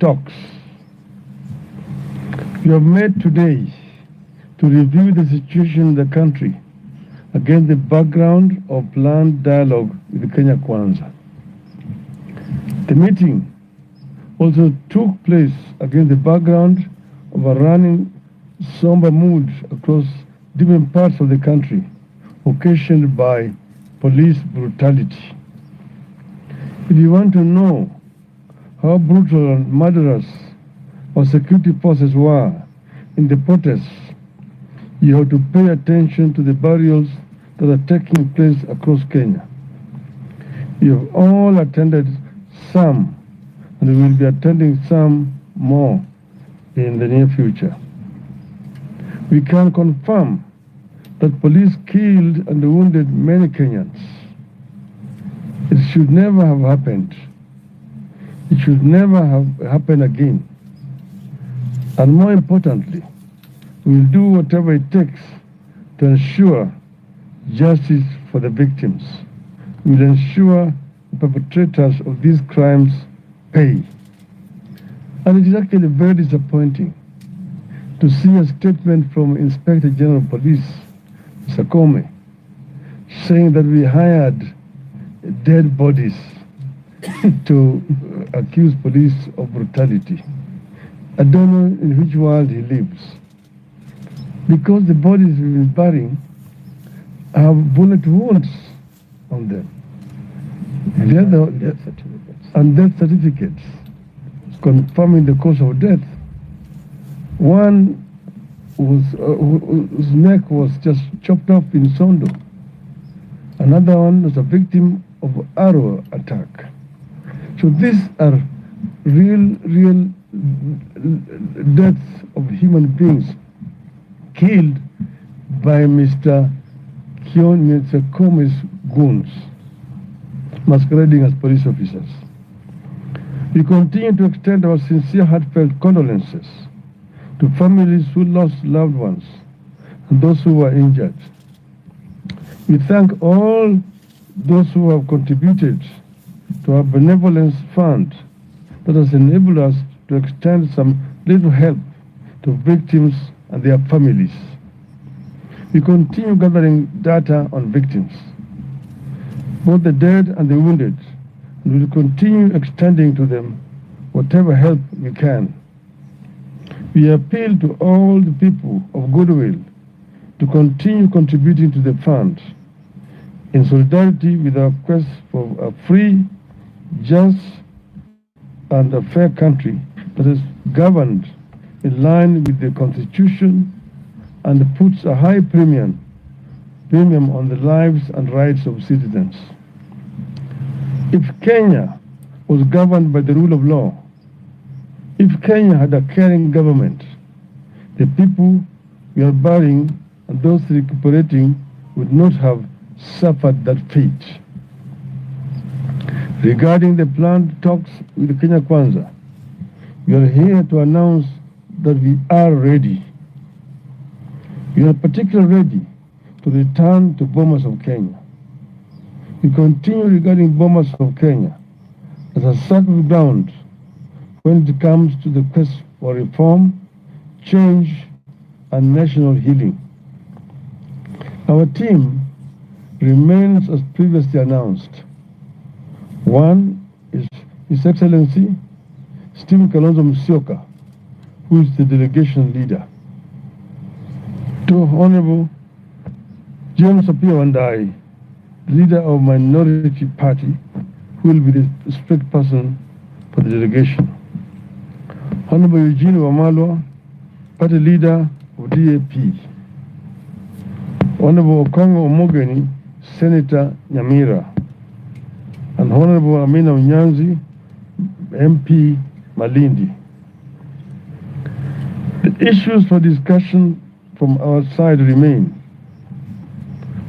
talks. We have met today to review the situation in the country against the background of planned dialogue with Kenya Kwanza. The meeting also took place against the background of a running somber mood across different parts of the country, occasioned by police brutality. If you want to know how brutal and murderous our security forces were in the protests, you have to pay attention to the burials that are taking place across Kenya. You have all attended some, and we will be attending some more in the near future. We can confirm that police killed and wounded many Kenyans. It should never have happened. It should never have happened again. And more importantly, we will do whatever it takes to ensure justice for the victims. We will ensure the perpetrators of these crimes pay. And it is actually very disappointing to see a statement from Inspector General of Police, Mr. Koome, saying that we hired dead bodies to accuse police of brutality. I don't know in which world he lives. Because the bodies we've been burying have bullet wounds on them. And death certificates confirming the cause of death. One whose neck was just chopped off in Sondo. Another one was a victim of arrow attack. So these are real deaths of human beings killed by Mr. Koome's goons, masquerading as police officers. We continue to extend our sincere, heartfelt condolences to families who lost loved ones and those who were injured. We thank all those who have contributed to our benevolence fund that has enabled us to extend some little help to victims and their families. We continue gathering data on victims, both the dead and the wounded, and we will continue extending to them whatever help we can. We appeal to all the people of goodwill to continue contributing to the fund in solidarity with our quest for a free, just, and a fair country that is governed in line with the Constitution and puts a high premium on the lives and rights of citizens. If Kenya was governed by the rule of law, if Kenya had a caring government, the people we are burying and those recuperating would not have suffered that fate. Regarding the planned talks with Kenya Kwanza, we are here to announce that we are ready. We are particularly ready to return to Bomas of Kenya. We continue regarding Bomas of Kenya as a sacred ground when it comes to the quest for reform, change, and national healing. Our team remains as previously announced. One is His Excellency Stephen Kalonzo Musyoka, who is the delegation leader. Two, Honorable James Appiah Wandayi, leader of Minority Party, who will be the spokesperson for the delegation. Honorable Eugene Wamalwa, party leader of DAP. Honorable Okongo Omogeni, Senator Nyamira. And Honorable Amina Unyanzi, MP Malindi. The issues for discussion from our side remain.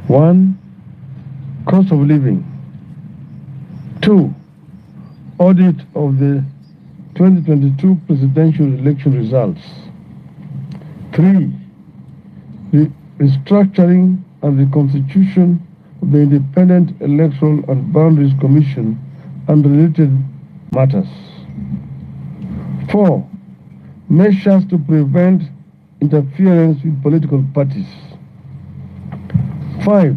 1. Cost of living. 2. Audit of the 2022 presidential election results. 3. Restructuring and reconstitution of the Independent Electoral and Boundaries Commission and related matters. 4. Measures to prevent interference with political parties. 5.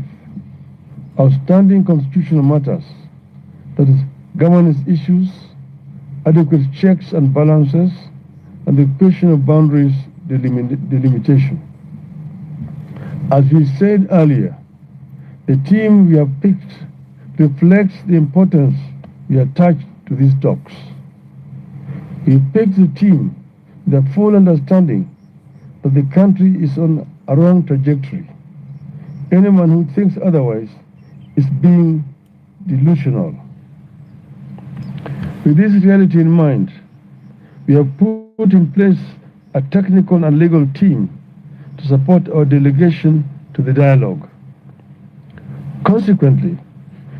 Outstanding constitutional matters, that is, governance issues, adequate checks and balances, and the question of boundaries delimitation. As we said earlier, the team we have picked reflects the importance we attach to these talks. We picked the team with a full understanding that the country is on a wrong trajectory. Anyone who thinks otherwise is being delusional. With this reality in mind, we have put in place a technical and legal team to support our delegation to the dialogue. Consequently,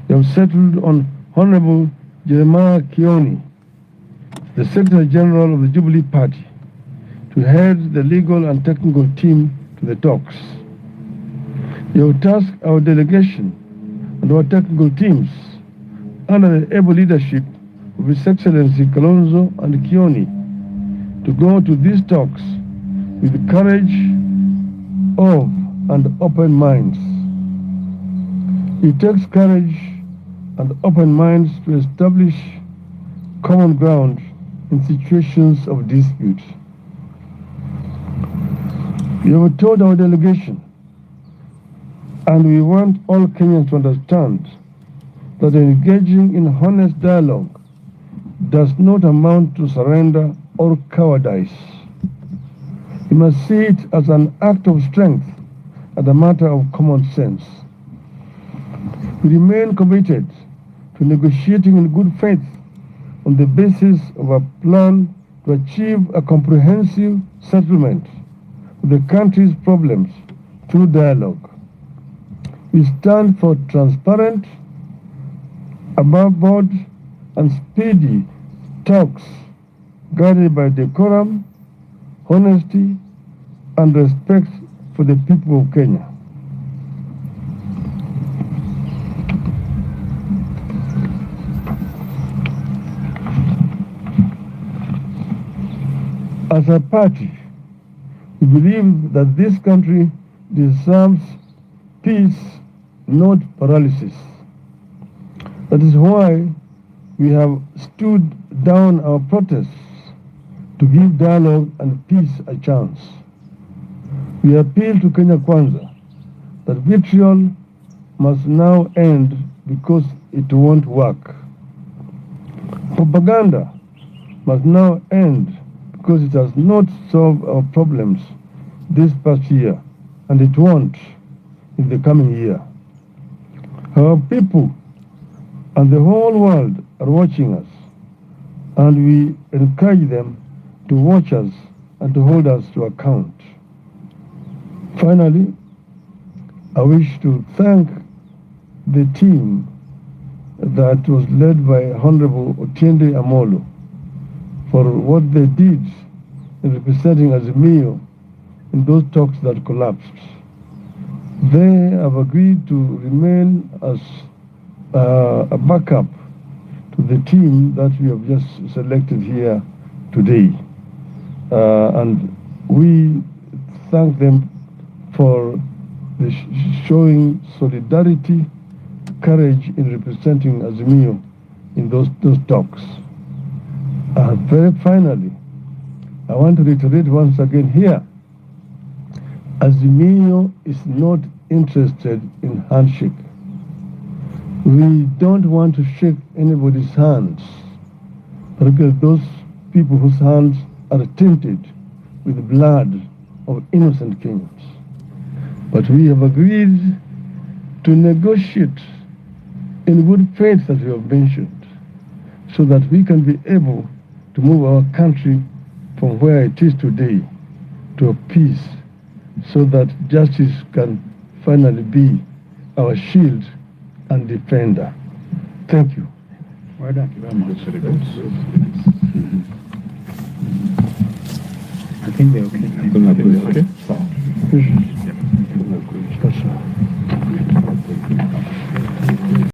we have settled on Honorable Jeremiah Kioni, the Secretary General of the Jubilee Party, to head the legal and technical team to the talks. We have tasked our delegation and our technical teams under the able leadership of His Excellency Kalonzo and Kioni to go to these talks with the courage of and open minds. It takes courage and open minds to establish common ground in situations of dispute. We have told our delegation, and we want all Kenyans to understand, that engaging in honest dialogue does not amount to surrender or cowardice. We must see it as an act of strength and a matter of common sense. We remain committed to negotiating in good faith on the basis of a plan to achieve a comprehensive settlement of the country's problems through dialogue. We stand for transparent, above board, and speedy talks guided by decorum, honesty, and respect for the people of Kenya. As a party, we believe that this country deserves peace, not paralysis. That is why we have stood down our protests to give dialogue and peace a chance. We appeal to Kenya Kwanza that vitriol must now end because it won't work. Propaganda must now end because it has not solved our problems this past year, and it won't in the coming year. Our people and the whole world are watching us, and we encourage them to watch us and to hold us to account. Finally, I wish to thank the team that was led by Honorable Otiende Amolo for what they did in representing Azimio in those talks that collapsed. They have agreed to remain as a backup to the team that we have just selected here today. And we thank them for the showing solidarity, courage in representing Azimio in those talks. Very finally, I want to reiterate once again here, Azimio is not interested in handshake. We don't want to shake anybody's hands, particularly those people whose hands are tainted with the blood of innocent Kenyans. But we have agreed to negotiate in good faith, as we have mentioned, so that we can be able to move our country from where it is today to a peace, so that justice can finally be our shield and defender. Thank you. Well done. Thank you very much. I think they're okay. Okay?